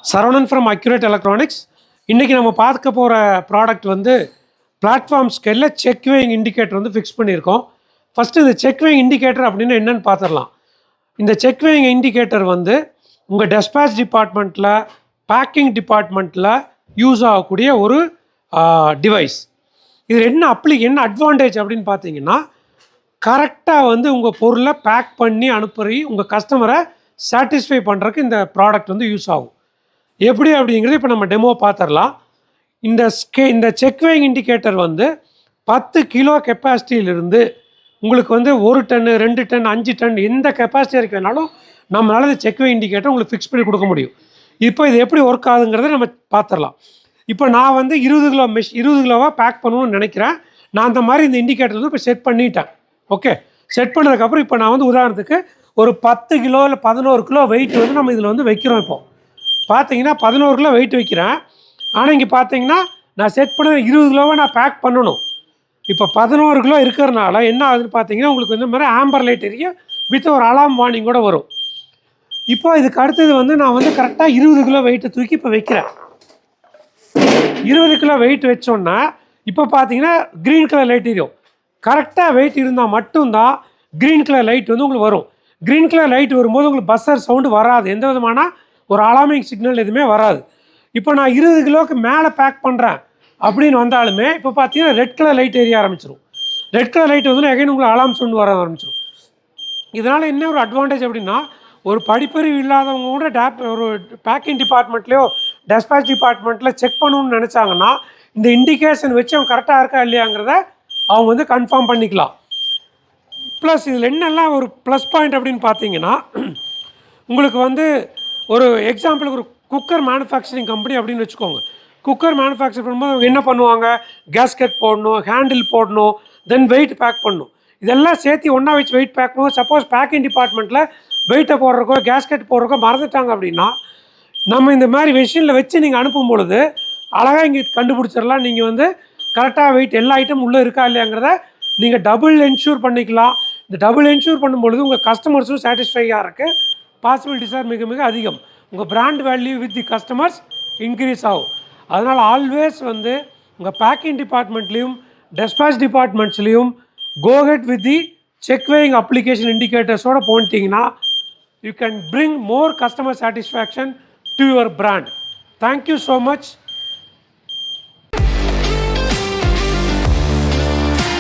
Saravanan from accurate electronics. இன்றைக்கி நம்ம பார்க்க போகிற ப்ராடக்ட் வந்து பிளாட்ஃபார்ம் ஸ்கேலில் செக் வேயிங் இண்டிகேட்டர் வந்து ஃபிக்ஸ் பண்ணியிருக்கோம். ஃபஸ்ட்டு இந்த செக் வேயிங் இண்டிகேட்டர் அப்படின்னு என்னென்னு பார்த்துடலாம். இந்த செக் வேயிங் இண்டிகேட்டர் வந்து உங்கள் டெஸ்பேச் டிபார்ட்மெண்ட்டில், பேக்கிங் டிபார்ட்மெண்ட்டில் யூஸ் ஆகக்கூடிய ஒரு டிவைஸ். இது என்ன அட்வான்டேஜ் அப்படின்னு பார்த்தீங்கன்னா, கரெக்டாக வந்து உங்கள் பொருளை பேக் பண்ணி அனுப்புறி உங்கள் கஸ்டமரை சாட்டிஸ்ஃபை பண்ணுறதுக்கு இந்த ப்ராடக்ட் வந்து யூஸ் ஆகும். எப்படி அப்படிங்கிறது இப்போ நம்ம டெமோ பார்த்துடலாம். இந்த செக் வேயிங் இண்டிகேட்டர் வந்து 10 கிலோ கெப்பாசிட்டியிலிருந்து உங்களுக்கு வந்து 1 டன் 2 டன் 5 டன் எந்த கெப்பாசிட்டி வரைக்கும் வேணாலும் நம்மளால் இந்த செக் வேயிங் இண்டிகேட்டர் உங்களுக்கு ஃபிக்ஸ் பண்ணி கொடுக்க முடியும். இப்போ இது எப்படி ஒர்க் ஆகுங்கிறத நம்ம பார்த்துடலாம். இப்போ நான் வந்து 20 கிலோவாக பேக் பண்ணணும்னு நினைக்கிறேன். நான் அந்த மாதிரி இந்த இண்டிகேட்டர் வந்து இப்போ செட் பண்ணிட்டேன். ஓகே, செட் பண்ணதுக்கப்புறம் இப்போ நான் வந்து உதாரணத்துக்கு ஒரு 10 கிலோ இல்லை 11 கிலோ வெயிட் வந்து நம்ம இதில் வந்து வைக்கிறோம். இப்போ பார்த்தீங்கன்னா 11 கிலோ வெயிட் வைக்கிறேன். ஆனால் இங்கே பார்த்தீங்கன்னா நான் செட் பண்ண 20 கிலோவை நான் பேக் பண்ணணும். இப்போ 11 கிலோ இருக்கிறனால என்ன ஆகுதுன்னு பார்த்தீங்கன்னா உங்களுக்கு இந்த மாதிரி ஆம்பர் லைட் எரியும் வித் ஒரு அலாம் வார்னிங் கூட வரும். இப்போ இதுக்கு அடுத்தது வந்து நான் வந்து கரெக்டாக 20 கிலோ வெயிட்டை தூக்கி இப்போ வைக்கிறேன். 20 கிலோ வெயிட் வச்சோன்னா இப்போ பார்த்தீங்கன்னா க்ரீன் கலர் லைட் எரியும். கரெக்டாக வெயிட் இருந்தால் மட்டும்தான் க்ரீன் கலர் லைட் வந்து உங்களுக்கு வரும். க்ரீன் கலர் லைட் வரும்போது உங்களுக்கு பஸ்ஸர் சவுண்டு வராது, எந்த விதமான ஒரு அலார்மிங் சிக்னல் எதுவுமே வராது. இப்போ நான் 20 கிலோவுக்கு மேலே பேக் பண்ணுறேன் அப்படின்னு வந்தாலுமே இப்போ பார்த்தீங்கன்னா ரெட் கலர் லைட் எரிய ஆரம்பிச்சிடும். ரெட் கலர் லைட் வந்து எகைன் உங்களுக்கு அலாம் சவுண்டு வர ஆரம்பிச்சிடும். இதனால் என்ன ஒரு அட்வான்டேஜ் அப்படின்னா, ஒரு படிப்பறிவு இல்லாதவங்க கூட ஒரு பேக்கிங் டிபார்ட்மெண்ட்லேயோ டெஸ்பேச் டிபார்ட்மெண்ட்டில் செக் பண்ணணும்னு நினச்சாங்கன்னா இந்த இண்டிகேஷன் வச்சு அவங்க கரெக்டாக இருக்கா இல்லையாங்கிறத அவங்க வந்து கன்ஃபார்ம் பண்ணிக்கலாம். ப்ளஸ் இதில் என்னெல்லாம் ஒரு ப்ளஸ் பாயிண்ட் அப்படின்னு பார்த்தீங்கன்னா, உங்களுக்கு வந்து ஒரு எக்ஸாம்பிளுக்கு ஒரு குக்கர் மேனுஃபேக்சரிங் கம்பெனி அப்படின்னு வச்சுக்கோங்க. குக்கர் மேனுஃபேக்சர் பண்ணும்போது அவங்க என்ன பண்ணுவாங்க, கேஸ்கெட் போடணும், ஹேண்டில் போடணும், தென் வெயிட் பேக் பண்ணணும். இதெல்லாம் சேர்த்து ஒன்றா வச்சு வெயிட் பேக் பண்ணுவோம். சப்போஸ் பேக்கிங் டிபார்ட்மெண்ட்டில் வெயிட்டை போடுறக்கோ கேஸ்கெட் போடுறக்கோ மறந்துட்டாங்க அப்படின்னா நம்ம இந்த மாதிரி மெஷினில் வச்சு நீங்கள் அனுப்பும் பொழுது அழகாக இங்கே கண்டுபிடிச்சிடலாம். நீங்கள் வந்து கரெக்டாக வெயிட் எல்லா ஐட்டம் உள்ளே இருக்கா இல்லையாங்கிறத நீங்கள் டபுள் என்ஷூர் பண்ணிக்கலாம். இந்த டபுள் என்ஷூர் பண்ணும்பொழுது உங்கள் கஸ்டமர்ஸும் சாட்டிஸ்ஃபையாக இருக்குது, பாசிபிலிட்டிஸ் ஆர் மிக மிக அதிகம். உங்கள் brand value with the customers increase ஆகும். அதனால் ஆல்வேஸ் வந்து உங்கள் பேக்கிங் டிபார்ட்மெண்ட்லேயும் டெஸ்பேச் டிபார்ட்மெண்ட்ஸ்லேயும் go ahead with the check weighing application இண்டிகேட்டர்ஸோடு போனிட்டிங்கன்னா you can bring more customer satisfaction to your brand. Thank you so much.